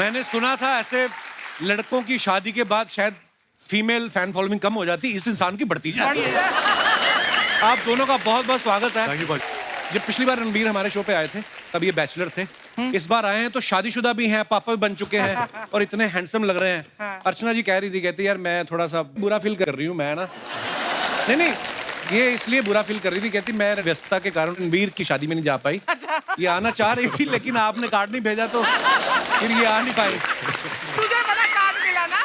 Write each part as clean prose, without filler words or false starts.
मैंने सुना था ऐसे लड़कों की शादी के बाद शायद फीमेल फैन फॉलोइंग कम हो जाती, इस इंसान की बढ़ती जाती है। आप दोनों का बहुत बहुत स्वागत है। जब पिछली बार रणबीर हमारे शो पे आए थे तब ये बैचलर थे, इस बार आए हैं तो शादीशुदा भी हैं, पापा भी बन चुके हैं और इतने हैंडसम लग रहे हैं। अर्चना जी कह रही थी, कहती यार मैं थोड़ा सा बुरा फील कर रही हूँ, मैं ना नहीं ये इसलिए बुरा फील कर रही थी, कहती मैं व्यस्तता के कारण रणबीर की शादी में नहीं जा पाई। ये आना चाह रही थी लेकिन आपने कार्ड नहीं भेजा तो फिर ये आ नहीं पाई। तुझे बड़ा कार्ड मिला ना?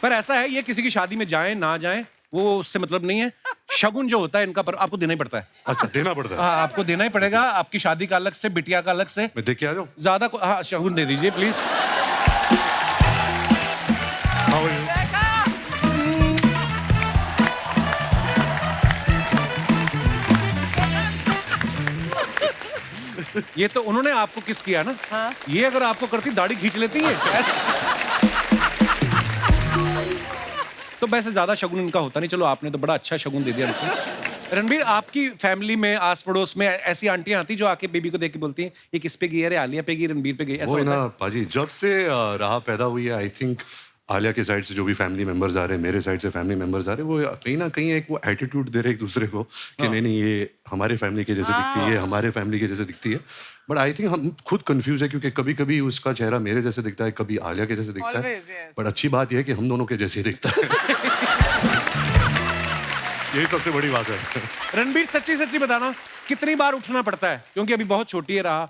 पर ऐसा है, ये किसी की शादी में जाएं ना जाएं वो उससे मतलब नहीं है। शगुन जो होता है इनका पर आपको देना ही पड़ता है। अच्छा, देना पड़ता है? हाँ, आपको देना ही पड़ेगा। आपकी शादी का अलग से, बिटिया का अलग से। मैं देख के आ जाऊं? ज्यादा हाँ, शगुन दे दीजिए प्लीज। ये तो उन्होंने आपको किस किया ना। हाँ? ये अगर आपको करती दाढ़ी खींच लेती है तो वैसे ज्यादा शगुन इनका होता नहीं। चलो आपने तो बड़ा अच्छा शगुन दे दिया इनको। रणबीर, आपकी फैमिली में आस पड़ोस में ऐसी आंटियां आती जो आके बेबी को देख के बोलती हैं ये किस पे गई, अरे आलिया पे गई, रणबीर पे गई, ऐसा होता है? पाजी, जब से राह पैदा हुई है, आई थिंक आलिया के साइड से जो भी फैमिली मेंबर्स आ रहे हैं, मेरे साइड से फैमिली मेंबर्स आ रहे हैं, वो कहीं ना कहीं एक वो एटीट्यूड दे रहे हैं एक दूसरे को कि नहीं ये हमारे फैमिली के जैसे दिखती है, हमारे फैमिली के जैसे दिखती है। बट आई थिंक हम खुद कंफ्यूज है क्योंकि कभी कभी उसका चेहरा मेरे जैसे दिखता है, कभी आलिया के जैसे दिखता है। बट अच्छी बात यह है कि हम दोनों के जैसे दिखता है। यही सबसे बड़ी बात है। रणबीर, सच्ची सच्ची बताना कितनी बार उठना पड़ता है, क्योंकि अभी बहुत छोटी है राह।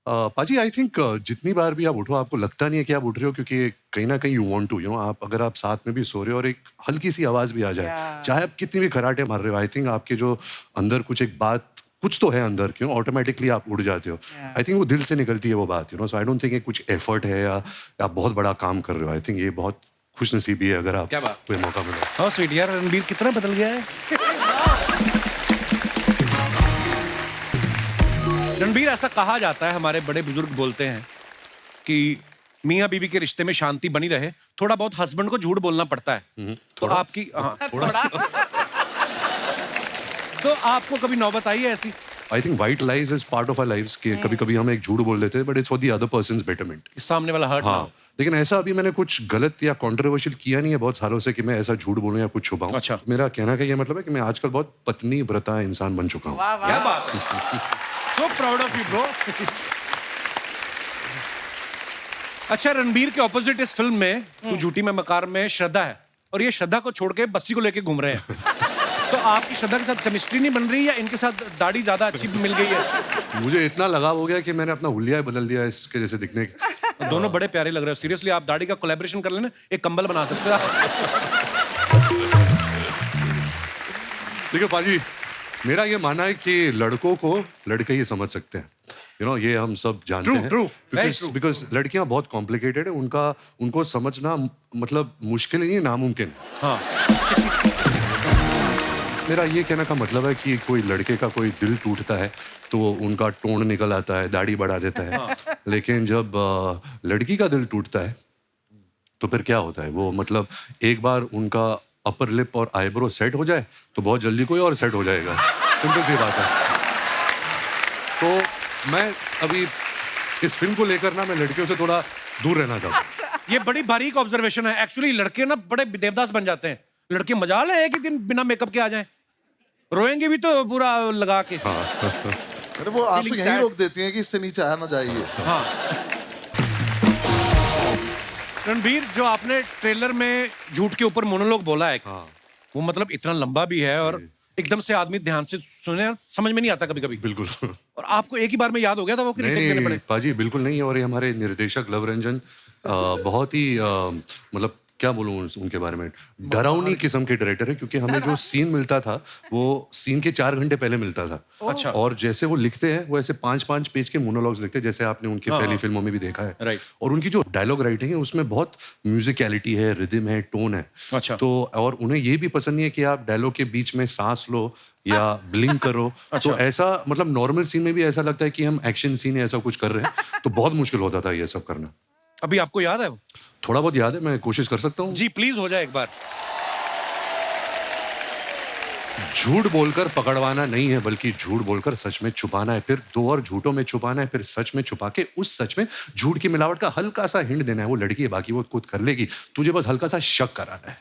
पाजी, आई थिंक जितनी बार भी आप उठो आपको लगता नहीं है कि आप उठ रहे हो, क्योंकि कहीं ना कहीं you want to, you know, आप अगर आप साथ में भी सो रहे हो और एक हल्की सी आवाज भी आ जाए, चाहे आप कितनी भी खराटे मार रहे हो, आई थिंक आपके जो अंदर कुछ एक बात कुछ तो है अंदर, क्यों ऑटोमेटिकली आप उड़ जाते हो। आई थिंक वो दिल से निकलती है वो बात, you know. So I don't think कुछ एफर्ट है या आप बहुत बड़ा काम कर रहे हो। आई थिंक ये बहुत खुशनसीबी है अगर आप कोई मौका मिले। हाँ स्वीट यार, रणबीर कितना बदल गया है। रणबीर, ऐसा कहा जाता है, हमारे बड़े बुजुर्ग बोलते हैं कि मियाँ बीवी के रिश्ते में शांति बनी रहे थोड़ा बहुत हस्बैंड को झूठ बोलना पड़ता है। तो आपकी थोड़ा तो आपको कभी नौबत आई है ऐसी? I think white lies is part of our lives कि कभी कभी हम एक झूठ बोल देते हैं, but it's for the other person's betterment, सामने वाला हर्ट ना हो। लेकिन ऐसा अभी मैंने कुछ गलत या कंट्रोवर्शियल किया नहीं है बहुत सालों से कि मैं ऐसा झूठ बोलूं या कुछ छुपाऊं। अच्छा। मेरा कहना का ये मतलब है कि मैं आजकल बहुत पत्नी व्रता इंसान बन चुका हूँ। क्या बात है। So proud of you, bro. अच्छा, रणबीर के ऑपोजिट इस फिल्म में तू झूठी में मकार में श्रद्धा है और ये श्रद्धा को छोड़ के बस्सी को लेके घूम रहे हैं। तो आपकी श्रद्धा के साथ केमिस्ट्री नहीं बन रही या इनके साथ दाढ़ी ज्यादा अच्छी मिल गई है? मुझे इतना लगाव हो गया कि मैंने अपना हुलिया बदल दिया इसके जैसे दिखने का। दोनों बड़े प्यारे लग रहे हो। सीरियसली आप दाढ़ी का कोलैबोरेशन कर लेना, एक कंबल बना सकते हो। देखो पाजी, मेरा ये मानना है कि लड़कों को लड़के ही समझ सकते हैं, यू नो, ये हम सब जानते हैं। बिकॉज लड़कियां बहुत कॉम्प्लिकेटेड है, उनको समझना मतलब मुश्किल नहीं है, नामुमकिन है। हाँ। मेरा ये कहने का मतलब है कि कोई लड़के का कोई दिल टूटता है तो उनका टोन निकल आता है, दाढ़ी बढ़ा देता है। हाँ। लेकिन जब लड़की का दिल टूटता है तो फिर क्या होता है, वो मतलब एक बार उनका अपर लिप और आईब्रो सेट हो जाए तो बहुत जल्दी कोई और सेट हो जाएगा। सिंपल सी बात है। तो मैं अभी इस फिल्म को लेकर ना मैं लड़कियों से थोड़ा दूर रहना चाहता हूँ। ये बड़ी बारीक ऑब्जर्वेशन है। एक्चुअली लड़के ना बड़े देवदास बन जाते हैं। लड़के मजाल है कि दिन बिना मेकअप के आ जाएं, रोएंगे भी तो पूरा लगा के। अरे वो आंसू यहीं रोक देती हैं कि इससे नीचे आना चाहिए। हाँ। रणबीर, जो आपने ट्रेलर में झूठ के ऊपर मोनोलॉग बोला है, वो मतलब इतना लंबा भी है और एकदम से आदमी ध्यान से सुने, समझ में नहीं आता कभी कभी। बिल्कुल। और आपको एक ही बार में याद हो गया था वो कि रिटेक देने पड़े? पाजी बिल्कुल नहीं। और ये हमारे निर्देशक लव रंजन बहुत ही मतलब क्या बोलूं उनके बारे में, डरावनी किस्म के डायरेक्टर है, क्योंकि हमें जो सीन मिलता था वो सीन के 4 घंटे पहले मिलता था। अच्छा। और जैसे वो लिखते हैं वो ऐसे 5-5 पेज के मोनोलॉग्स लिखते हैं, जैसे आपने उनकी पहली फिल्मों में भी देखा है। राइट। और उनकी जो डायलॉग राइटिंग है उसमें बहुत म्यूजिकलिटी है, रिदम है, टोन है। अच्छा। तो और उन्हें ये भी पसंद नहीं है कि आप डायलॉग के बीच में सांस लो या ब्लिंक करो। अच्छा। तो ऐसा मतलब नॉर्मल सीन में भी ऐसा लगता है कि हम एक्शन सीन है ऐसा कुछ कर रहे हैं, तो बहुत मुश्किल होता था ये सब करना। अभी आपको याद है वो? थोड़ा बहुत याद है, मैं कोशिश कर सकता हूँ। जी प्लीज हो जाए एक बार। झूठ बोलकर पकड़वाना नहीं है, बल्कि झूठ बोलकर सच में छुपाना है, फिर 2 और झूठों में छुपाना है, फिर सच में छुपा के उस सच में झूठ की मिलावट का हल्का सा हिंट देना है। वो लड़की है, बाकी वो खुद कर लेगी, तुझे बस हल्का सा शक कराना है।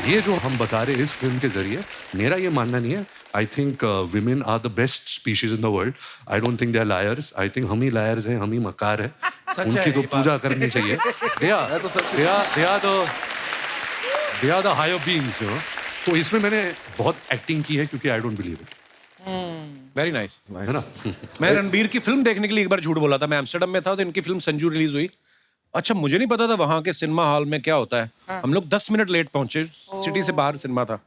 ये जो हम बता रहे हैं इस फिल्म के जरिए, मेरा ये मानना नहीं है। I think women are the best species in the world. I don't think they are liars. I think हम ही लायर्स हैं, हम ही मकार है। उनकी तो पूजा करनी चाहिए। They are the higher beings, you know. तो इसमें मैंने बहुत एक्टिंग की है क्योंकि I don't believe it. Very nice. है ना? मैं रणबीर की फिल्म देखने के लिए एक बार झूठ बोला था। मैं एम्स्टर्डम में था तो इनकी फिल्म संजू रिलीज हुई। अच्छा, मुझे नहीं पता था वहां के सिनेमा हॉल में क्या होता है। हम लोग 10 मिनट लेट पहुंचे, सिटी से बाहर सिनेमा था।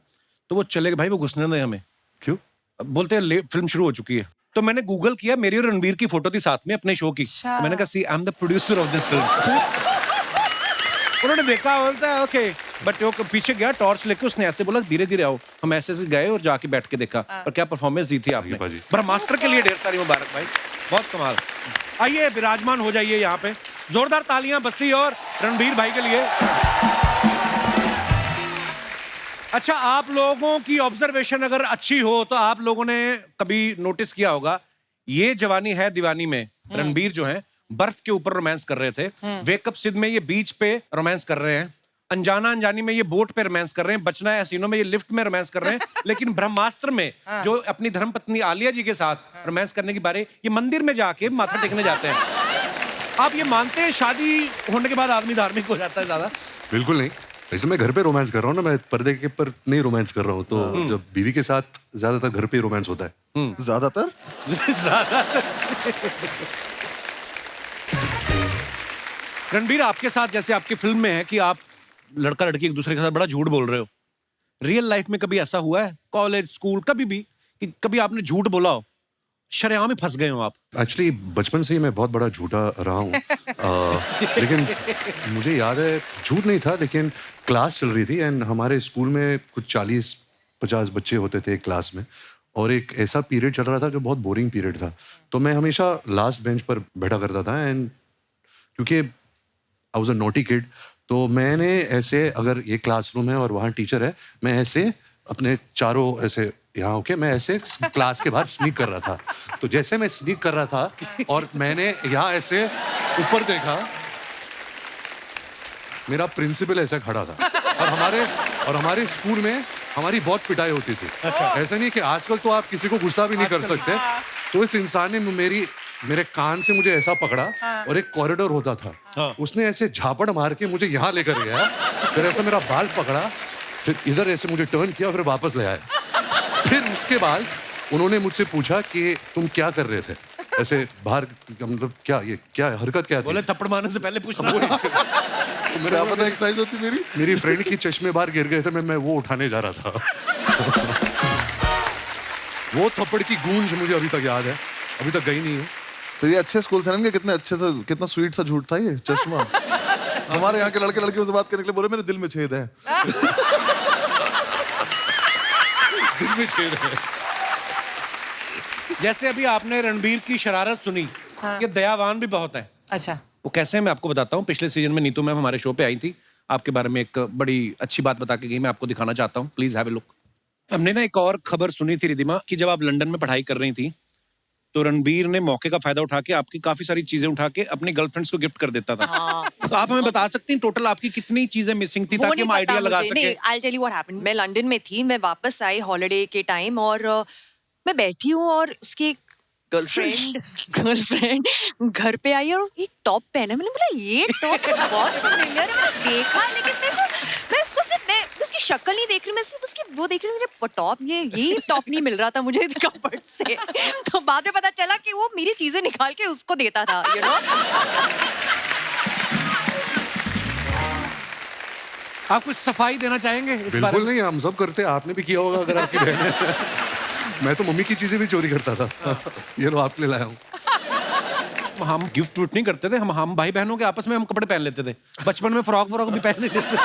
तो वो चले गए, भाई वो घुसने नहीं हमें। क्यों? बोलते हैं फिल्म शुरू हो चुकी है। तो मैंने गूगल किया, मेरी और रणबीर की फोटो थी साथ में अपने शो की। तो मैंने कहा, see I am the producer of this film. उन्होंने देखा, बोलता है ओके, बट वो पीछे गया टॉर्च लेके, उसने ऐसे बोला धीरे धीरे आओ। हम ऐसे से गए और जाके बैठ के देखा। और क्या परफॉर्मेंस दी थी आपने। ब्रह्मास्त्र के लिए ढेर सारी मुबारक भाई, बहुत कमाल। आइए विराजमान हो जाइए यहाँ पे। जोरदार तालियां बस्सी और रणबीर भाई के लिए। अच्छा, आप लोगों की ऑब्जर्वेशन अगर अच्छी हो तो आप लोगों ने कभी नोटिस किया होगा, ये जवानी है दीवानी में रणबीर जो है बर्फ के ऊपर रोमांस कर रहे थे। वेकअप सिड में ये बीच पे रोमांस कर रहे हैं। अनजाना अनजानी में ये बोट पे रोमांस कर रहे हैं। बचना है हसीनों में ये लिफ्ट में रोमांस कर रहे हैं। लेकिन ब्रह्मास्त्र में जो अपनी धर्मपत्नी आलिया जी के साथ रोमांस करने की बारे, ये मंदिर में जाके माथा टेकने जाते हैं। आप ये मानते हैं शादी होने के बाद आदमी धार्मिक हो जाता है ज्यादा? बिल्कुल नहीं। वैसे मैं घर पे रोमांस कर रहा हूँ ना, मैं पर्दे के पर नहीं रोमांस कर रहा हूँ। तो जब बीवी के साथ ज्यादातर घर पे रोमांस होता है। ज्यादातर रणबीर, आपके साथ जैसे आपकी फिल्म में है कि आप लड़का लड़की एक दूसरे के साथ बड़ा झूठ बोल रहे हो, रियल लाइफ में कभी ऐसा हुआ है, कॉलेज स्कूल कभी भी, कि कभी आपने झूठ बोला हो, शरेआम में फंस गए हो आप? एक्चुअली बचपन से ही मैं बहुत बड़ा झूठा रहा हूँ। लेकिन मुझे याद है, झूठ नहीं था, लेकिन क्लास चल रही थी एंड हमारे स्कूल में कुछ 40-50 बच्चे होते थे एक क्लास में। और एक ऐसा पीरियड चल रहा था जो बहुत बोरिंग पीरियड था। तो मैं हमेशा लास्ट बेंच पर बैठा करता था। एंड क्योंकि I was a naughty kid, तो मैंने ऐसे, अगर ये क्लासरूम है और वहाँ टीचर है, मैं ऐसे अपने चारों ऐसे यहाँ होके मैं ऐसे क्लास के बाहर स्नीक कर रहा था। तो जैसे मैं स्नीक कर रहा था और मैंने यहाँ ऐसे ऊपर देखा, मेरा प्रिंसिपल ऐसे खड़ा था। और हमारे स्कूल में हमारी बहुत पिटाई होती थी। ऐसा नहीं कि आजकल तो आप किसी को गुस्सा भी नहीं कर सकते। तो इस इंसान ने मेरे कान से मुझे ऐसा पकड़ा और एक कॉरिडोर होता था, उसने ऐसे झापड़ मार के मुझे यहाँ लेकर गया। फिर ऐसा मेरा बाल पकड़ा, फिर इधर ऐसे मुझे टर्न किया, फिर वापस ले आया। फिर उसके बाद उन्होंने मुझसे पूछा कि तुम क्या कर रहे थे ऐसे बाहर, मतलब क्या हरकत क्या थी? बोले थप्पड़ मारने से पहले पूछना। तो क्या पता एक्सरसाइज होती मेरी फ्रेंड की चश्मे बाहर गिर गए थे, मैं वो उठाने जा रहा था। वो थप्पड़ की गूंज मुझे अभी तक याद है, अभी तक गई नहीं है। तो ये अच्छे स्कूल से ना, कितने अच्छे से, कितना स्वीट सा झूठ था ये चश्मा। हमारे यहाँ के लड़के लड़कियों से बात करने के लिए बोले मेरे दिल में छेद है। दिल में छेद है। जैसे अभी आपने रणबीर की शरारत सुनी, ये दयावान भी बहुत है। अच्छा, वो कैसे है मैं आपको बताता हूँ। पिछले सीजन में नीतू मैम हमारे शो पे आई थी, आपके बारे में एक बड़ी अच्छी बात बता के गई, मैं आपको दिखाना चाहता हूँ, प्लीज हैव ए लुक। हमने ना एक और खबर सुनी थी रिदिमा, कि जब आप लंदन में पढ़ाई कर रही थी तो रणबीर ने मौके का फायदा उठा के आपकी काफी सारी चीजें उठा के अपनी गर्लफ्रेंड्स को गिफ्ट कर देता था। तो आप हमें बता सकती हैं टोटल आपकी कितनी चीजें मिसिंग थी, ताकि हम आइडिया लगा सके? I'll tell you what happened. मैं लंदन में थी, मैं वापस आई हॉलिडे के टाइम, और मैं बैठी हूँ और उसकी गर्लफ्रेंड घर पे आई और एक टॉप पहना। मैंने बोला ये टॉप बहुत फेमिलियर है, मैंने देखा, लेकिन मैं उसकी शक्ल नहीं देख रही, मैं सिर्फ उसकी वो देख रही हूँ, मेरे टॉप, ये टॉप नहीं मिल रहा था मुझे कपड़ से। तो बाद में पता चला कि वो मेरी चीजें निकाल के उसको देता था, you know? आप कुछ सफाई देना चाहेंगे इस बारे बिल्कुल में? नहीं, हम सब करते हैं, आपने भी किया होगा अगर आपकी बहन है। मैं तो मम्मी की चीजें भी चोरी करता था। ये लो आपके लिए लाया हूँ। हम गिफ्ट विफ्ट नहीं करते थे, हम भाई बहनों के आपस में हम कपड़े पहन लेते थे। बचपन में फ्रॉक भी पहन लेते थे।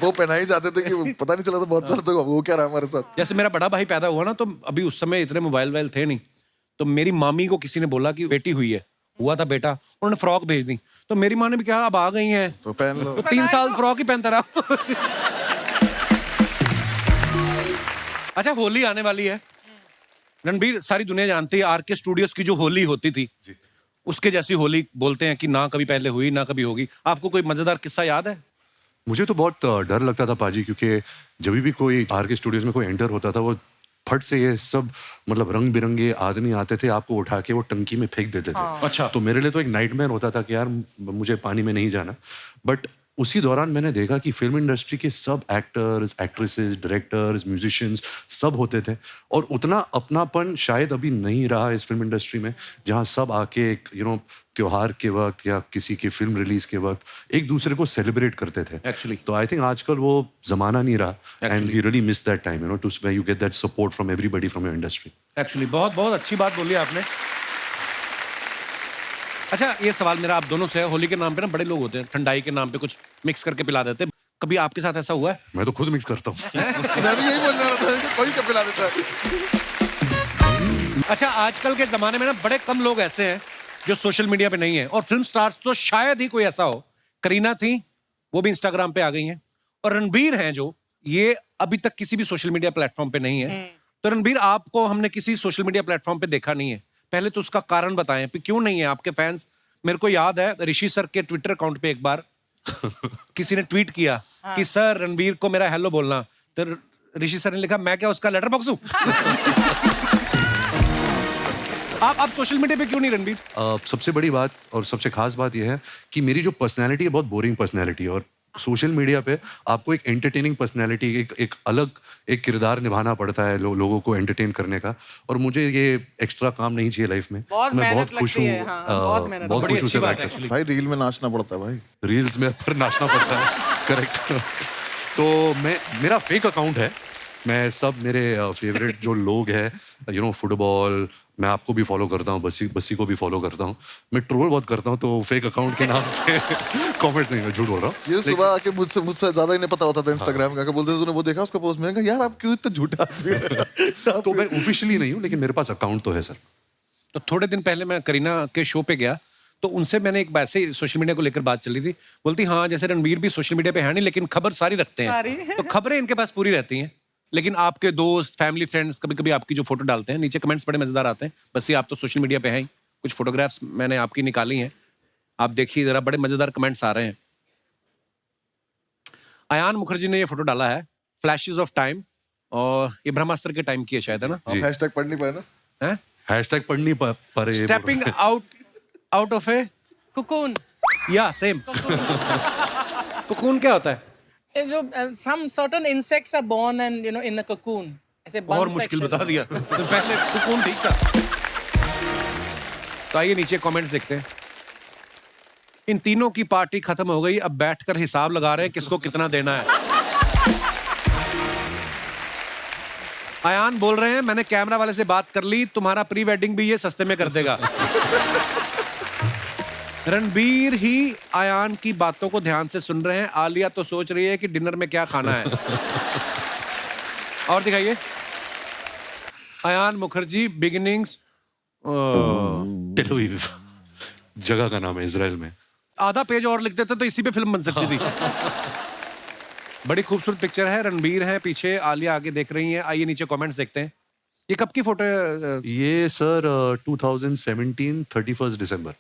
वो पहनाई जाते थे कि पता नहीं चला था बहुत सारा, तो वो क्या रहा हमारे साथ। जैसे मेरा बड़ा भाई पैदा हुआ ना, तो अभी उस समय इतने मोबाइल थे नहीं, तो मेरी मामी को किसी ने बोला कि बेटी हुई है, हुआ था बेटा, उन्होंने फ्रॉक भेज दी। तो मेरी माँ ने भी कहा अब आ गई हैं तो पहन लो। तो 3 साल फ्रॉक ही पहनता रहा। अच्छा, होली आने वाली है रणबीर, सारी दुनिया जानती है आरके स्टूडियोज की जो होली होती थी उसके जैसी होली बोलते हैं कि ना कभी पहले हुई ना कभी होगी। आपको कोई मजेदार किस्सा याद है? मुझे तो बहुत डर लगता था पाजी, क्योंकि जब भी कोई आर के स्टूडियोज में कोई एंटर होता था, वो फट से ये सब मतलब रंग बिरंगे आदमी आते थे, आपको उठा के वो टंकी में फेंक देते थे। अच्छा। तो मेरे लिए तो एक नाइटमेयर होता था कि यार मुझे पानी में नहीं जाना। बट उसी दौरान मैंने देखा कि फिल्म इंडस्ट्री के सब एक्टर्स, एक्ट्रेसेस, डायरेक्टर्स, म्यूजिशियंस सब होते थे, और उतना अपनापन शायद अभी नहीं रहा इस फिल्म इंडस्ट्री में, जहाँ सब आके एक त्योहार के वक्त या किसी की फिल्म रिलीज के वक्त एक दूसरे को सेलिब्रेट करते थे। Actually. तो आई थिंक आजकल वो जमाना नहीं रहा, and we really miss that time, to where you get that support from everybody from your industry. Actually बहुत बहुत अच्छी बात बोली आपने। अच्छा, ये सवाल मेरा आप दोनों से है। होली के नाम पे ना बड़े लोग होते हैं, ठंडाई के नाम पे कुछ मिक्स करके पिला देते हैं। कभी आपके साथ ऐसा हुआ है? मैं तो खुद मिक्स करता हूँ। मैं भी यही बोलने वाला था कि कोई क्या पिला देता है। अच्छा, आजकल के जमाने में ना बड़े कम लोग ऐसे हैं जो सोशल मीडिया पे नहीं है, और फिल्म स्टार्स तो शायद ही कोई ऐसा हो। करीना थी, वो भी इंस्टाग्राम पे आ गई हैं, और रणबीर हैं जो ये अभी तक किसी भी सोशल मीडिया प्लेटफॉर्म पे नहीं है। तो रणबीर, आपको हमने किसी सोशल मीडिया प्लेटफॉर्म पे देखा नहीं है, पहले तो उसका कारण बताएं कि क्यों नहीं है। आपके फैंस, मेरे को याद है ऋषि सर के ट्विटर अकाउंट पे एक बार किसी ने ट्वीट किया कि सर रणबीर को मेरा हेलो बोलना, तो ऋषि सर ने लिखा मैं क्या उसका लेटर बॉक्स हूं? आप सोशल मीडिया पे क्यों नहीं रणबीर? सबसे बड़ी बात और सबसे खास बात यह है कि मेरी जो पर्सनैलिटी है बहुत बोरिंग पर्सनैलिटी है, और सोशल मीडिया पे आपको एक एंटरटेनिंग पर्सनैलिटी, एक अलग एक किरदार निभाना पड़ता है लोगों को एंटरटेन करने का, और मुझे ये एक्स्ट्रा काम नहीं चाहिए लाइफ में। बहुत मैं मेहनत बहुत खुश लगती हूँ, है, हाँ, बहुत मेहनत। बहुत बड़ी खुश हूँ अच्छी से बात है बैठकर। एक्चुअली। भाई रील में नाचना पड़ता है भाई। रील्स में पर नाचना पड़ता है, करेक्ट। तो मेरा फेक अकाउंट है, मैं सब मेरे फेवरेट जो लोग हैं फुटबॉल, मैं आपको भी फॉलो करता हूँ, बस्सी को भी फॉलो करता हूँ, मैं ट्रोल बहुत करता हूँ, तो फेक अकाउंट के नाम से कमेंट्स नहीं, मैं झूठ बोल रहा हूँ। ये सुबह आके मुझसे ज्यादा ही नहीं पता होता था इंस्टाग्राम का, बोलते थे तूने वो देखा उसका पोस्ट, मैंने कहा यार आप क्यों इतना झूठा आदमी हो? तो मैं ऑफिशियली नहीं हूँ, लेकिन मेरे पास अकाउंट तो है सर। तो थोड़े दिन पहले मैं करीना के शो पे गया, तो उनसे मैंने एक ऐसे सोशल मीडिया को लेकर बात चली थी। बोलती हाँ, जैसे रणबीर भी सोशल मीडिया पे है नहीं, लेकिन खबर सारी रखते हैं, तो खबरें इनके पास पूरी रहती हैं। लेकिन आपके दोस्त, फैमिली, फ्रेंड्स कभी कभी आपकी जो फोटो डालते हैं, नीचे कमेंट्स बड़े मजेदार आते हैं। बस ये आप तो सोशल मीडिया पे हैं ही। कुछ फोटोग्राफ्स मैंने आपकी निकाली हैं, आप देखिए जरा, बड़े मजेदार कमेंट्स आ रहे हैं। अयान मुखर्जी ने ये फोटो डाला है, फ्लैशेस ऑफ टाइम, और ये ब्रह्मास्त्र के टाइम की है शायद, है ना? आप हैशटैग पढ़ नहीं पाए ना? हैं? हैशटैग पढ़ नहीं पा रहे। Stepping out of A cocoon. या सेम। कुकून क्या होता है? जो some certain insects are born and in a cocoon. ऐसे बंद और मुश्किल section. बता दिया। तो पहले कुकून ठीक था। तो आइए नीचे कमेंट्स देखते हैं। इन तीनों की पार्टी खत्म हो गई, अब बैठकर हिसाब लगा रहे हैं किसको कितना देना है। अयान बोल रहे हैं मैंने कैमरा वाले से बात कर ली, तुम्हारा प्री वेडिंग भी ये सस्ते में कर देगा। रणबीर ही अयान की बातों को ध्यान से सुन रहे हैं। आलिया तो सोच रही है कि डिनर में क्या खाना है। और दिखाइए। Ayan Mukherjee beginnings, Tel Aviv जगह का नाम है इजराइल में। आधा पेज और लिख देते तो इसी पे फिल्म बन सकती थी। बड़ी खूबसूरत पिक्चर है। रणबीर है पीछे, आलिया आगे देख रही है। आइए नीचे कमेंट्स देखते हैं। ये कब की फोटो है? ये sir 2017 31 December.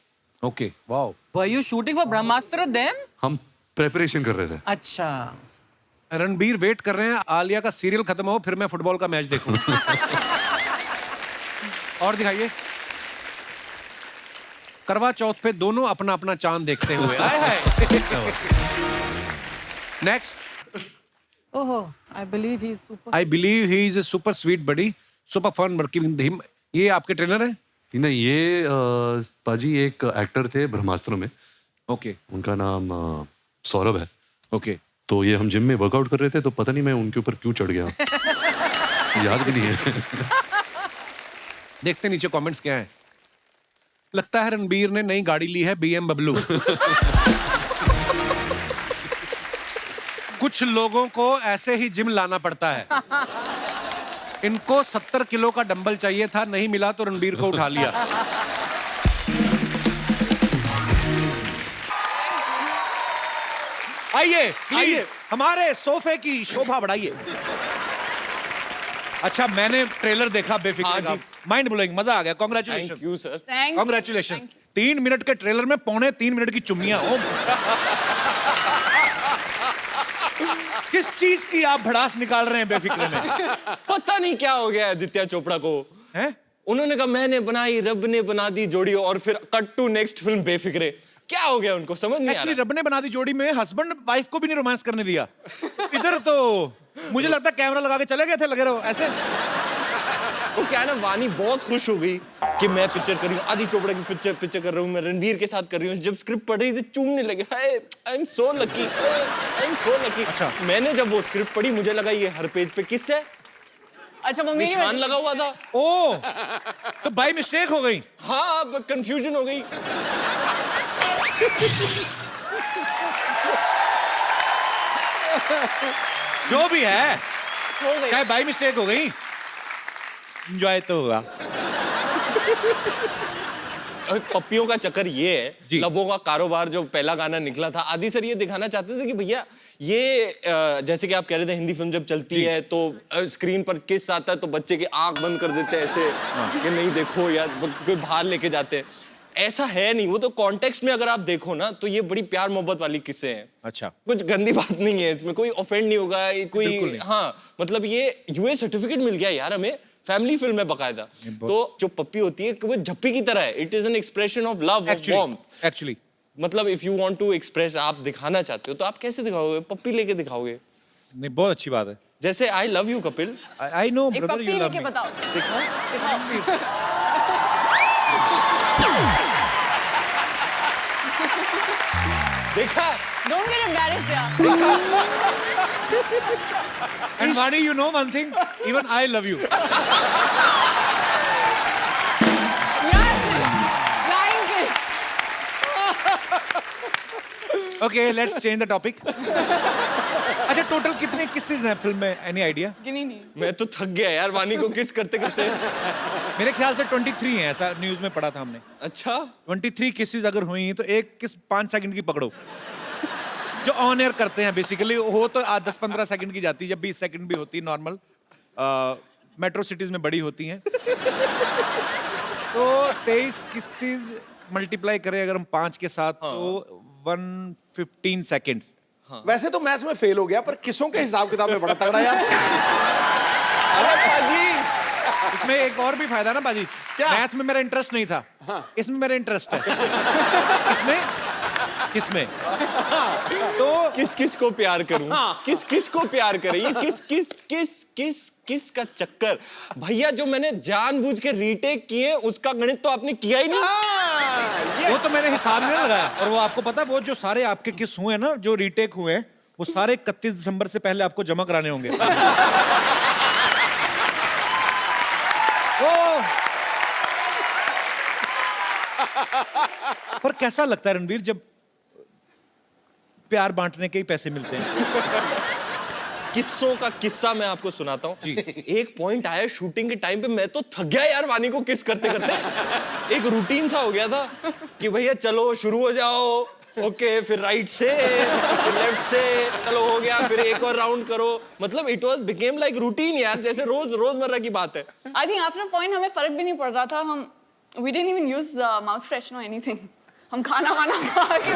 Okay, wow. Were you shooting for Brahmastra then? हम प्रेपरेशन कर रहे थे। अच्छा। रणबीर वेट कर रहे हैं आलिया का सीरियल खत्म हो फिर मैं फुटबॉल का मैच देखूं। और दिखाइए। करवा चौथ पे दोनों अपना अपना चांद देखते हुए। आए hi. Next. Oh, I believe he's super. I believe he is a super sweet buddy, super fun working with him. ये आपके ट्रेनर है? नहीं, ये पाजी एक एक्टर थे ब्रह्मास्त्र में, ओके उनका नाम सौरभ है। ओके। तो ये हम जिम में वर्कआउट कर रहे थे, तो पता नहीं मैं उनके ऊपर क्यों चढ़ गया। याद भी नहीं है। देखते नीचे कमेंट्स क्या है। लगता है रणबीर ने नई गाड़ी ली है, BMW। कुछ लोगों को ऐसे ही जिम लाना पड़ता है। इनको 70 किलो का डंबल चाहिए था, नहीं मिला तो रणबीर को उठा लिया। आइए आइए, हमारे सोफे की शोभा बढ़ाइए। अच्छा, मैंने ट्रेलर देखा बेफिक्र का, माइंड ब्लोइंग, मजा आ गया। Congratulation. Thank you sir. Congratulation. 3 minute के ट्रेलर में 3.25 मिनट की चुम्मियां हो। किस चीज की आप भड़ास निकाल रहे हैं बेफिक्र में? पता नहीं क्या हो गया आदित्य चोपड़ा को। हैं? उन्होंने कहा मैंने बनाई, रब ने बना दी जोड़ी, और फिर cut to next film Befikre. क्या हो गया उनको, समझ नहीं आ एक्चुअली रहा। रब ने बना दी जोड़ी में हस्बैंड वाइफ को भी नहीं रोमांस करने दिया। इधर तो मुझे लगता है कैमरा लगा के चले गए थे, लगे रहो ऐसे। वो क्या है ना, वानी बहुत खुश हो गई कि मैं पिक्चर कर रही हूँ, आदि चोपड़ा की पिक्चर कर रही हूँ, मैं रणवीर के साथ कर रही हूँ। जब स्क्रिप्ट पढ़ रही थी चूमने लगे, I am so lucky, I am so lucky. अच्छा। मैंने जब वो स्क्रिप्ट पढ़ी मुझे लगा ये हर पेज पे किस है, अच्छा मम्मी की निशान वजह लगा हुआ था। ओ, तो बाई मिस्टेक हो गई। हाँ, अब कंफ्यूजन हो गई। जो भी है, हो गई। चाहे बाई मिस्टेक हो गई, एंजॉय तो होगा। अभी पप्पियों का चक्कर ये जी। है, लबों का कारोबार जो पहला गाना निकला था, आदि सर ये दिखाना चाहते थे कि भैया ये जैसे कि आप कह रहे थे हिंदी फिल्म जब चलती है तो स्क्रीन पर किस आता है तो बच्चे की आंख बंद कर देते हैं ऐसे कि नहीं देखो, या कोई बाहर लेके जाते हैं। ऐसा है नहीं, वो तो कॉन्टेक्स्ट में अगर आप देखो ना तो ये बड़ी प्यार मोहब्बत वाली किस्से हैं। अच्छा, कुछ गंदी बात नहीं है इसमें, कोई ऑफेंड नहीं होगा, बिल्कुल कोई नहीं। हाँ, मतलब ये यूए सर्टिफिकेट मिल गया यार हमें, फैमिली फिल्म है बकायदा। तो जो पप्पी होती है वो झप्पी की तरह है, it is an expression of love, of warmth. Actually मतलब if you want to express, आप दिखाना चाहते हो तो आप कैसे दिखाओगे? पप्पी लेके दिखाओगे। नहीं, बहुत अच्छी बात है। जैसे आई love you Kapil, I know एक ब्रदर, पप्पी यू लव लेके मी। बताओ। देखा? Don't get embarrassed यार। And Vani, you know one thing, even I love you. Flying kiss। Okay, let's change the topic. अच्छा, टोटल कितने किसेस हैं फिल्म में? Any idea? गिनी नहीं। मैं तो थक गया यार वानी को किस करते करते। मेरे ख्याल से 23 हैं, ऐसा न्यूज में पढ़ा था हमने। अच्छा, 23 किसेस अगर हुई तो एक किस 5 सेकंड की पकड़ो, जो ऑन एयर करते हैं बेसिकली। हो तो 10-15 सेकंड की जाती है, जब 20 सेकंड भी होती है नॉर्मल, मेट्रो सिटीज में बड़ी होती हैं। तो 23 किसेस मल्टीप्लाई करें अगर हम 5 के साथ तो 115 सेकंड्स। वैसे तो मैथ्स में फेल हो गया, पर किसों के हिसाब किताब में बड़ा तगड़ा यार। अरे बाजी, इसमें एक और भी फायदा ना बाजी, क्या? मैथ में मेरा इंटरेस्ट नहीं था, इसमें मेरा इंटरेस्ट है। किसमें तो किस किस को प्यार करूं, किस किस को प्यार करें, ये किस किस किस किस किस का चक्कर। भैया जो मैंने जानबूझ के रीटेक किए उसका गणित तो आपने किया ही नहीं। वो तो मेरे हिसाब में लगाया। और वो आपको पता है, वो जो सारे आपके किस हुए हैं ना, जो रीटेक हुए हैं, वो सारे 31 दिसंबर से पहले आपको जमा कराने होंगे। पर कैसा लगता है रणवीर जब प्यार बांटने के ही पैसे मिलते हैं? किस्सों का किस्सा मैं आपको सुनाता हूँ। एक पॉइंट आया शूटिंग के टाइम पे, मैं तो थक गया यार वानी को किस करते करते। एक रूटीन सा हो गया था कि भैया चलो शुरू हो जाओ, ओके, फिर राइट से फिर लेफ्ट से, चलो हो गया, फिर एक और राउंड करो। मतलब it was became like routine यार, जैसे रोजमर्रा की बात है। I think after a point हमें फर्क भी नहीं पड़ रहा था। हम we didn't even use mouth freshener or anything. हम खाना वाना खा के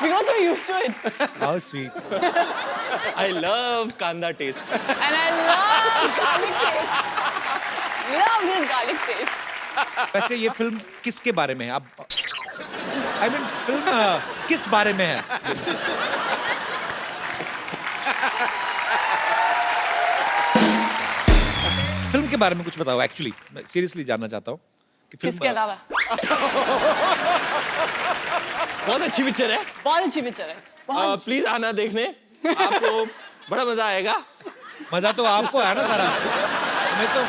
we got so used to it. How sweet. I love कांदा test. And I love garlic taste. Love this garlic taste. वैसे ये फिल्म किसके बारे में है? आप आई मीन फिल्म किस बारे में है? फिल्म के बारे में कुछ बताओ। एक्चुअली मैं सीरियसली जानना चाहता हूँ कि किसके फिल्म अलावा बहुत अच्छी पिक्चर है, बहुत अच्छी पिक्चर है। बहुत प्लीज आना देखने, आपको बड़ा मजा आएगा। मजा तो आपको है ना सारा, मैं तो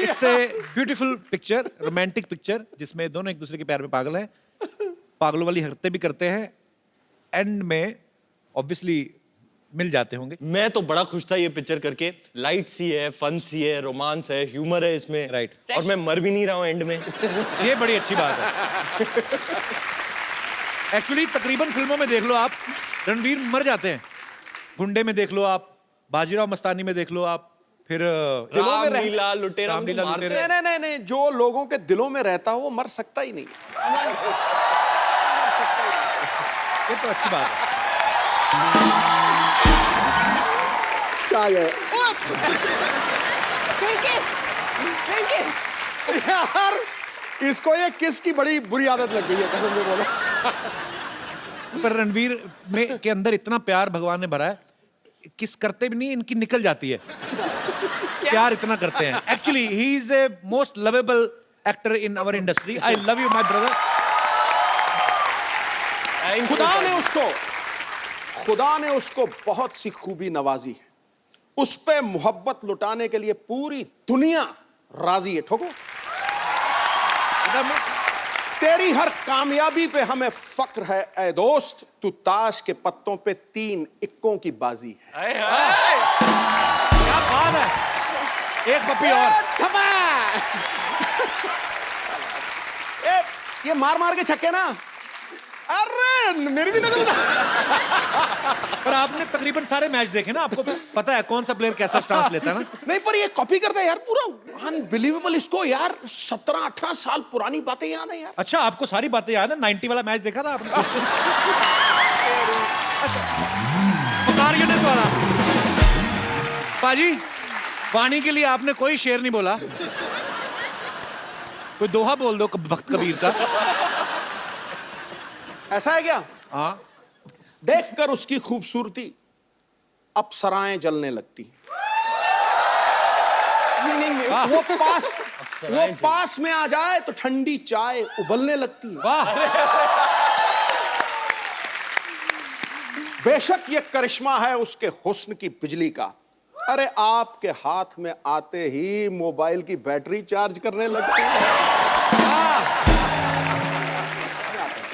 it's a beautiful picture, romantic picture, जिसमें दोनों एक दूसरे के प्यार में पागल हैं, पागलों वाली हरकतें भी करते हैं, एंड में ऑब्वियसली मिल जाते होंगे। मैं तो बड़ा खुश था ये पिक्चर करके। लाइट सी है, फन सी है, रोमांस है, ह्यूमर है इसमें। Right. और मैं मर भी नहीं रहा हूँ एंड में। ये बड़ी अच्छी बात है। एक्चुअली तकरीबन फिल्मों में देख लो आप, रणवीर मर जाते हैं। गुंडे में देख लो आप, बाजीराव मस्तानी में देख लो आप, फिर दिलों में रह- रामलीला लुटेरा में रामलीला तो मारते लुटेरा। हैं। नहीं, जो लोगों के दिलों में रहता हो वो मर सकता ही नहीं। ये तो अच्छी बात है। आ गए फिर किस यार, इसको ये किस की बड़ी बुरी आदत लग गई है, कसम से बोलो। पर रणवीर में के अंदर इतना प्यार भगवान ने भरा है, किस करते भी नहीं इनकी निकल जाती है। प्यार इतना करते हैं। Actually he is a most lovable actor in our industry. I love you my brother. खुदा ने उसको बहुत सी खूबी नवाजी है। उस पे मोहब्बत लुटाने के लिए पूरी दुनिया राजी है। ठोको, तेरी हर कामयाबी पे हमें फक्र है ऐ दोस्त, तू ताश के पत्तों पे 3 इक्कों की बाजी है। क्या बात है। एक पप्पी और। ये मार मार के छक्के ना, अरे मेरी भी नजर। पर आपने तकरीबन सारे मैच देखे ना, आपको पता है कौन सा प्लेयर कैसा स्टांस लेता है ना। नहीं, पर ये कॉपी करता है यार, पूरा अनबिलीवेबल। इसको यार 17-18 साल पुरानी बातें याद है यार। अच्छा, आपको सारी बातें याद है? 90 वाला मैच देखा था आपने? पुकार यूनिस वाला। पाजी, वाणी के लिए आपने कोई शेर नहीं बोला। कोई दोहा बोल दो भक्त कबीर का। ऐसा है क्या? हाँ। देखकर उसकी खूबसूरती अप्सराएं जलने लगती। वो पास में आ जाए तो ठंडी चाय उबलने लगती है। वाह। बेशक ये करिश्मा है उसके हुस्न की बिजली का। अरे आपके हाथ में आते ही मोबाइल की बैटरी चार्ज करने लगती है।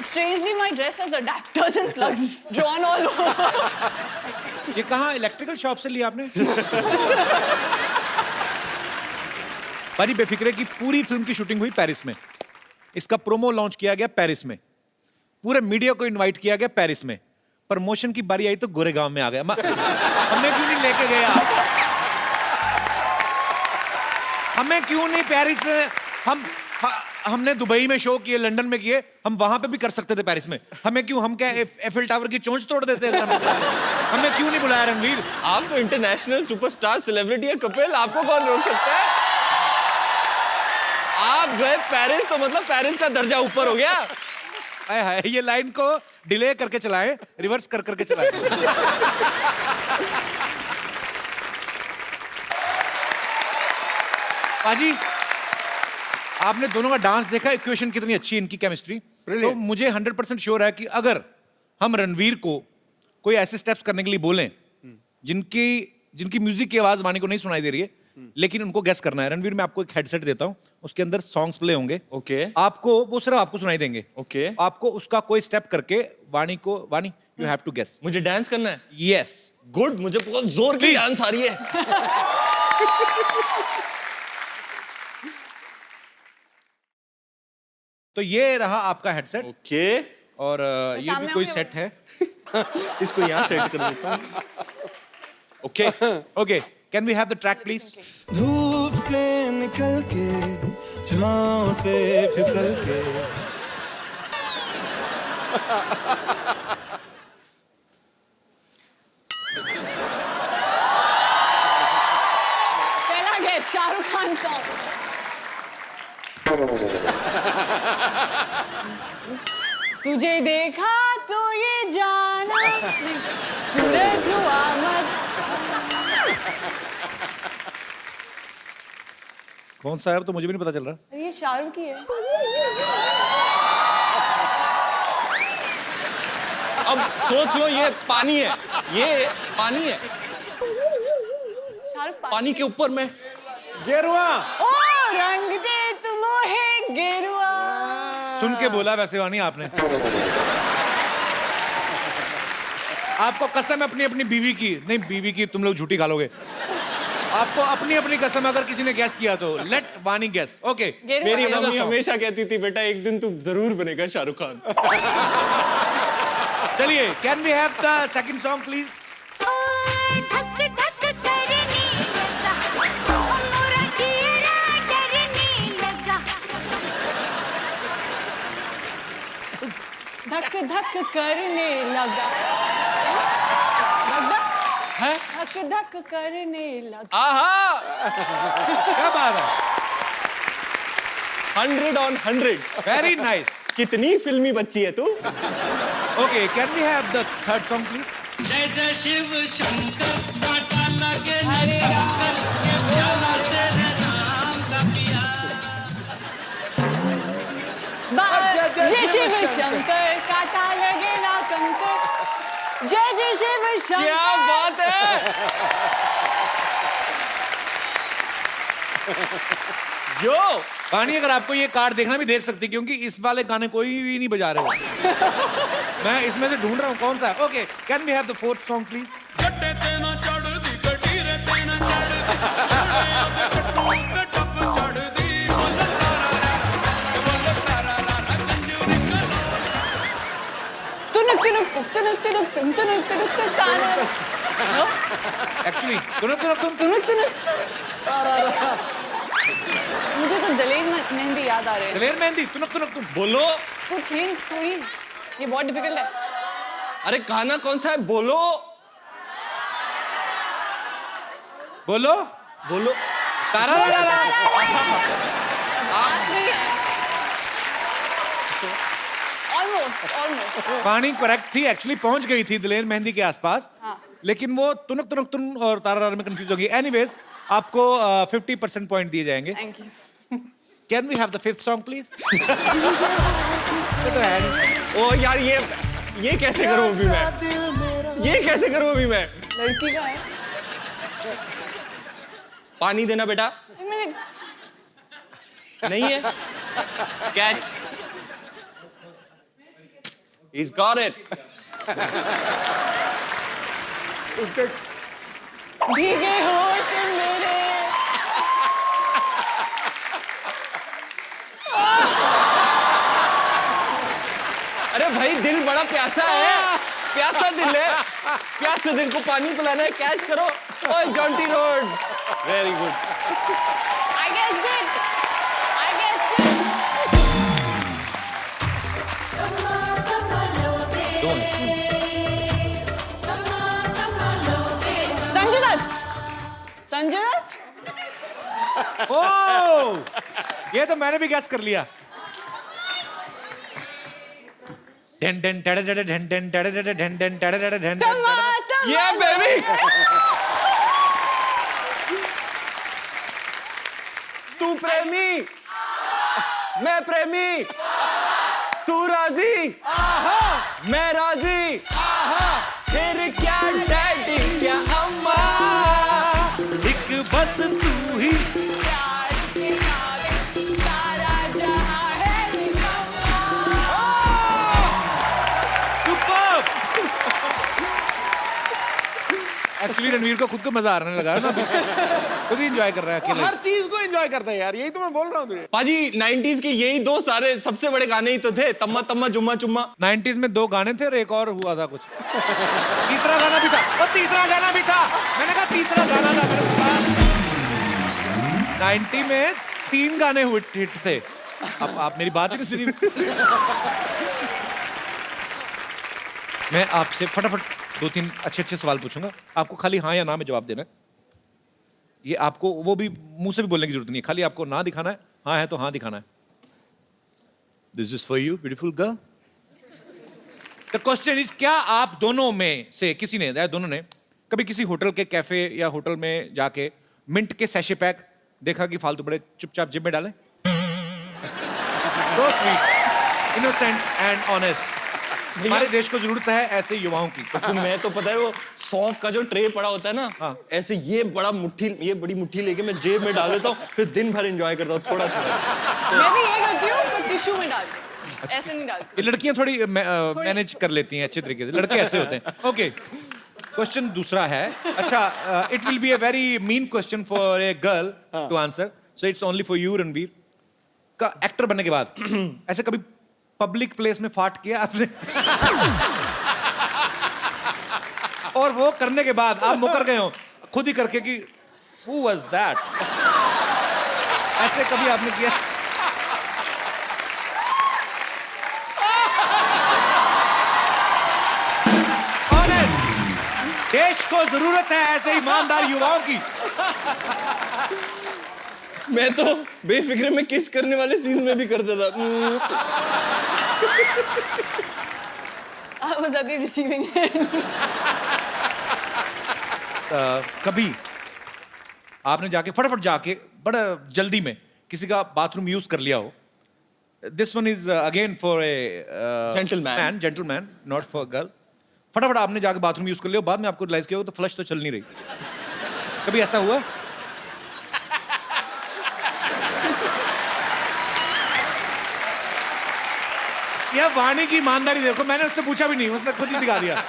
Strangely, my dress has adapters and plugs drawn all over. ये कहाँ इलेक्ट्रिकल शॉप से लिया आपने? भाई बेफिक्रे की पूरी फिल्म की शूटिंग हुई पेरिस में। इसका प्रोमो लॉन्च किया गया पेरिस में। पूरे मीडिया को इनवाइट किया गया पेरिस में। प्रमोशन की बारी आई तो गोरेगांव में आ गया। हमें क्यों नहीं लेके गए आप? हमें क्यों नहीं पेरिस में? हमने दुबई में शो किए, लंदन में किए, हम वहां पे भी कर सकते थे पेरिस में। हमें क्यों? हम क्या एफिल टावर की चोंच तोड़ देते हैं? हमें क्यों नहीं बुलाया रणवीर? आप तो इंटरनेशनल सुपरस्टार सेलिब्रिटी है कपिल, आपको कौन रोक सकता है? आप गए पेरिस तो मतलब पेरिस का दर्जा ऊपर हो गया। हाय हाय, ये लाइन को डिले करके चलाएं, रिवर्स कर करके चलाएं। पाजी, आपने दोनों का डांस देखा, इक्वेशन कितनी अच्छी है इनकी केमिस्ट्री। तो मुझे 100% श्योर है कि अगर हम रणवीर को कोई ऐसे स्टेप्स करने के लिए बोलें जिनकी म्यूजिक की आवाज वाणी को नहीं सुनाई दे रही है, लेकिन उनको गेस करना है। रणवीर, मैं आपको एक हेडसेट देता हूं, उसके अंदर सॉन्ग्स प्ले होंगे। ओके। आपको वो सिर्फ आपको सुनाई देंगे। ओके। आपको उसका कोई स्टेप करके वाणी यू हैव टू गेस। मुझे डांस करना है? यस। गुड, मुझे बहुत जोर की डांस आ रही है। तो ये रहा आपका हेडसेट। ओके। और ये भी कोई सेट है। इसको यहाँ सेट कर देता हूँ। Okay. Okay, can we have the track please? धूप से निकल के, छांव से फिसल के। पहला गेस शाहरुख खान सॉन्ग। तुझे देखा तो ये जाना, सूरज हुआ मत। कौन सा है तो मुझे भी नहीं पता चल रहा। ये शाहरुख की है। अब सोच लो, ये पानी है, ये पानी है। शाहरुख पानी के ऊपर मैं गेरुआ। ओ रंग दे तुम है गेरुआ। सुन के बोला वैसे वाणी आपने। आपको कसम है अपनी अपनी बीवी की, नहीं बीवी की तुम लोग झूठी खा लोगे। आपको अपनी अपनी कसम, अगर किसी ने गैस किया तो लेट वाणी गैस। ओके। मेरी मम्मी हमेशा कहती थी, बेटा एक दिन तू जरूर बनेगा शाहरुख खान। चलिए, can we have the second song please? धक धक करने लगा है? धक धक करने लगा। आहा, क्या बात है, 100 on 100। Very nice. कितनी फिल्मी बच्ची है तू। Okay, can we have the third song please? जय जय शिव शंकर काटा लगे हरे राम प्याला तेरे नाम का पिया जय शिव शंकर काटा लगे ना कंकर। जय जय शिव शंकर। क्या बात है। यो वाणी, अगर आपको ये कार्ड देखना भी देख सकती, क्योंकि इस वाले गाने कोई भी नहीं बजा रहे हो। मैं इसमें से ढूंढ रहा हूँ कौन सा है। Okay, can we have the fourth song please? गड्ढे ते ना चढ़दी गड्डी रे ते ना चढ़दी छोड़े अब कट्टू ते टप चढ़दी बोल तारा रा कंजूरी कलो। तुनक तुनक तुनक तुनक तुनक तुनक तुनक तारा। एक्चुअली तुम तुनक तुनक। मुझे तो दलेर मेहंदी याद आ रहे हैं। दलेर मेहंदी, तुम बोलो। कुछ हिंट थोड़ी, ये बहुत डिफिकल्ट है। अरे गाना कौन सा है, बोलो बोलो बोलो। तारा रा रा। पास में ही है। ऑलमोस्ट। वाणी करेक्ट थी, एक्चुअली पहुंच गई थी दलेर मेहंदी के आसपास। हाँ। लेकिन वो तुनक तुन और तारा रा में कंफ्यूज होगी। एनीवेज, आपको 50% पॉइंट दिए जाएंगे। Thank you. Can we have the fifth song please? ओ यार, ये कैसे करूं अभी मैं, ये कैसे करूं अभी मैं। लड़की का है। पानी देना बेटा। एक मिनट। नहीं है। कैच। He's got it. उसके भीगे होठ मेरे। अरे भाई, दिल बड़ा प्यासा है, प्यासा दिल है, प्यासे दिल को पानी पिलाना है, कैच करो। ओए Jonty Rhodes, very good. I guessed it. I guessed it. Sanjay Dutt. Sanjay Dutt. ओह, ये तो मैंने भी गैस कर लिया। ढन ढन टड़ टड़ ढन ढन टड़ टड़ ढन ढन टड़ टड़ ढन ढन। ये बेबी। तू प्रेमी, मैं प्रेमी, तू राजी, मैं राजी, फिर क्या डैडी क्या अम्मा, एक बस तू ही। प्यार के साथ सारा जहां है निकम्मा। सुपर्ब। एक्चुअली रणवीर को खुद को मजा आने लगा है ना, खुद ही एंजॉय कर रहा है अकेले। हर चीज को एंजॉय करता है यार, यही तो मैं बोल रहा हूँ तुझे। पाजी 90s के यही दो सारे सबसे बड़े गाने ही तो थे, तम्मा तम्मा जुम्मा चुम्मा। 90s में 2 गाने थे और एक और हुआ था कुछ, तीसरा गाना भी था। और तीसरा गाना भी था, मैंने कहा तीसरा गाना था मेरे पास। 90 में 3 गाने हिट थे। अब आप मेरी बात ही नहीं सुनी। मैं आपसे फटाफट 2-3 अच्छे सवाल पूछूंगा, आपको खाली हाँ या ना में जवाब देना है। ये आपको वो भी मुंह से भी बोलने की जरूरत नहीं है, खाली आपको ना दिखाना है, हाँ है तो हाँ दिखाना है। This is for you beautiful girl. The question is, क्या आप दोनों में से किसी ने, दोनों ने कभी किसी होटल के कैफे या होटल में जाके मिंट के सैशे पैक देखा कि फालतू बड़े चुपचाप जेब में डालें? So sweet, innocent and honest. हमारे देश को जरूरत है ऐसे युवाओं की। तो मैं तो पता है वो सौंफ का जो ट्रे पड़ा होता है ना, हाँ। ऐसे ये बड़ी मुट्ठी लेके मैं जेब में डाल देता हूँ, फिर दिन भर एंजॉय करता हूँ थोड़ा थोड़ा। मैं भी ये करती हूँ, पर टिश्यू में डालती हूँ, ऐसे नहीं डालती। ये लड़कियां थोड़ी मैनेज कर लेती हैं अच्छे तरीके से, लड़के ऐसे होते हैं। ओके, क्वेश्चन दूसरा है। अच्छा, it will be a very mean question for a girl to answer, so it's only for you Ranveer. का एक्टर बनने के बाद ऐसे कभी पब्लिक प्लेस में फाट किया आपने? और वो करने के बाद आप मुकर गए हो खुद ही करके कि who was that? ऐसे कभी आपने किया? Honest! देश को जरूरत है ऐसे ईमानदार युवाओं की। मैं तो बेफिक्र में किस करने वाले सीन में भी करता था। I was at the receiving end. कभी आपने जाके फटाफट जाके बड़ा जल्दी में किसी का बाथरूम यूज कर लिया हो। This one is again for a gentleman not for girl. फटाफट आपने जाके बाथरूम यूज कर लिया, बाद में आपको रियलाइज किया हो तो फ्लश तो चल नहीं रही। कभी ऐसा हुआ? यह वाणी की ईमानदारी देखो, मैंने उससे पूछा भी नहीं, उसने खुद ही दिखा दिया।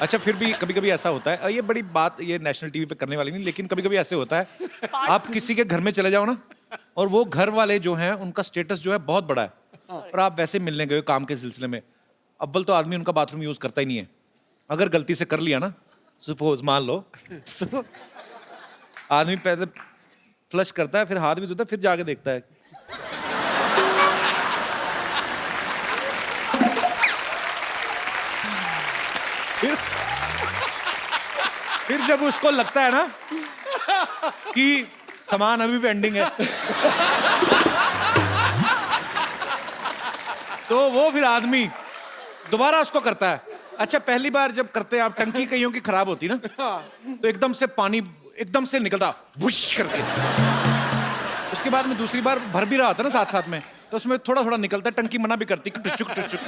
अच्छा फिर भी कभी कभी ऐसा होता है, और ये बड़ी बात ये नेशनल टीवी पे करने वाली नहीं, लेकिन कभी कभी ऐसे होता है आप किसी के घर में चले जाओ ना, और वो घर वाले जो हैं उनका स्टेटस जो है बहुत बड़ा है, और आप वैसे मिलने गए काम के सिलसिले में। अव्वल तो आदमी उनका बाथरूम यूज करता ही नहीं है। अगर गलती से कर लिया ना, सपोज मान लो तो आदमी पहले फ्लश करता है, फिर हाथ भी धोता है, फिर जाके देखता है। फिर जब उसको लगता है ना कि सामान अभी पेंडिंग है तो वो फिर आदमी दोबारा उसको करता है। अच्छा पहली बार जब करते हैं आप, टंकी कईयों की खराब होती ना, तो एकदम से पानी एकदम से निकलता वुश करके। उसके बाद में दूसरी बार भर भी रहा था ना साथ साथ में, तो उसमें थोड़ा थोड़ा निकलता है, टंकी मना भी करती कि टुचुक टुचुक।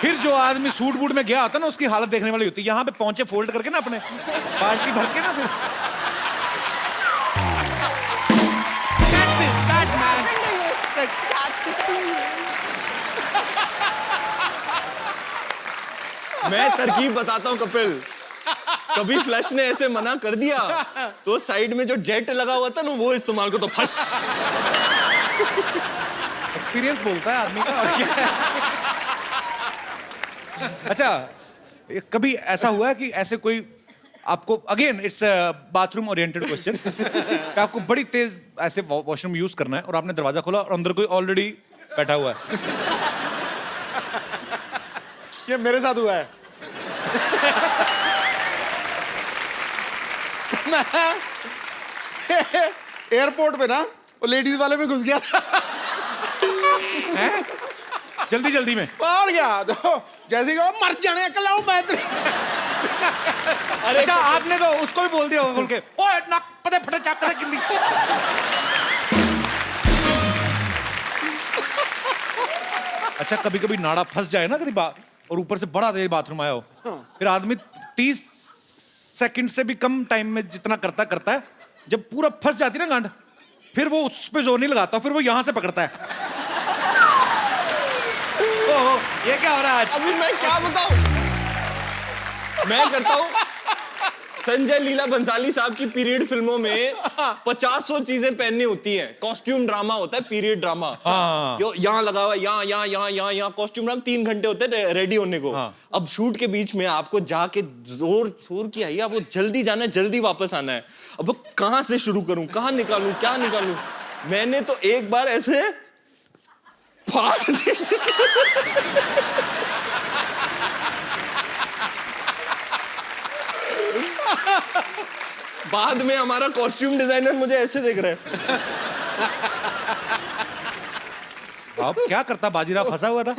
फिर जो आदमी सूट बूट में गया होता ना, उसकी हालत देखने वाली होती है। यहाँ पे पहुंचे फोल्ड करके ना अपने बाल्टी भर के ना, फिर मैं तरकीब बताता हूँ कपिल। कभी फ्लश ने ऐसे मना कर दिया तो साइड में जो जेट लगा हुआ था ना, वो इस्तेमाल को तो फश। एक्सपीरियंस बोलता है आदमी का, और क्या है। अच्छा कभी ऐसा हुआ है कि ऐसे कोई आपको, again it's bathroom oriented question, आपको बड़ी तेज ऐसे वॉशरूम यूज करना है और आपने दरवाजा खोला और अंदर कोई ऑलरेडी बैठा हुआ है? ये मेरे साथ हुआ है। मैं एयरपोर्ट पे ना वो लेडीज वाले में घुस गया था। हैं? जल्दी जल्दी में और क्या, तो जैसे कि वो मर जाने अकल आओ मैं। अरे अच्छा आपने तो उसको भी बोल दिया होगा खोल के, ओए नाक पते फटे चाक करे किल्ली। अच्छा कभी कभी नाड़ा फंस जाए ना कभी और ऊपर से बड़ा तेज बाथरूम आया हो, फिर आदमी 30 सेकंड से भी कम टाइम में जितना करता है, जब पूरा फंस जाती है ना गांड, फिर वो उस पे जोर नहीं लगाता, फिर वो यहां से पकड़ता है। ओहो, ये क्या हो रहा है आज? अभी मैं क्या बताऊं? मैं करता हूं संजय लीला बंसाली साहब की पीरियड फिल्मों में 50 चीजें पहननी होती हैं। कॉस्ट्यूम ड्रामा होता है, पीरियड ड्रामा। हाँ। यहाँ लगा हुआ, यहाँ कॉस्ट्यूम ड्रामा 3 घंटे होते हैं रेडी होने को। हाँ। अब शूट के बीच में आपको जाके जोर की आई, आपको जल्दी जाना है, जल्दी वापस आना है। अब कहां से शुरू करूं, कहां निकालूं, क्या निकालूं? मैंने तो एक बार ऐसे फाड़ दी। बाद में हमारा कॉस्ट्यूम डिजाइनर मुझे ऐसे देख रहा है। अब क्या करता, बाजीराव फंसा हुआ था।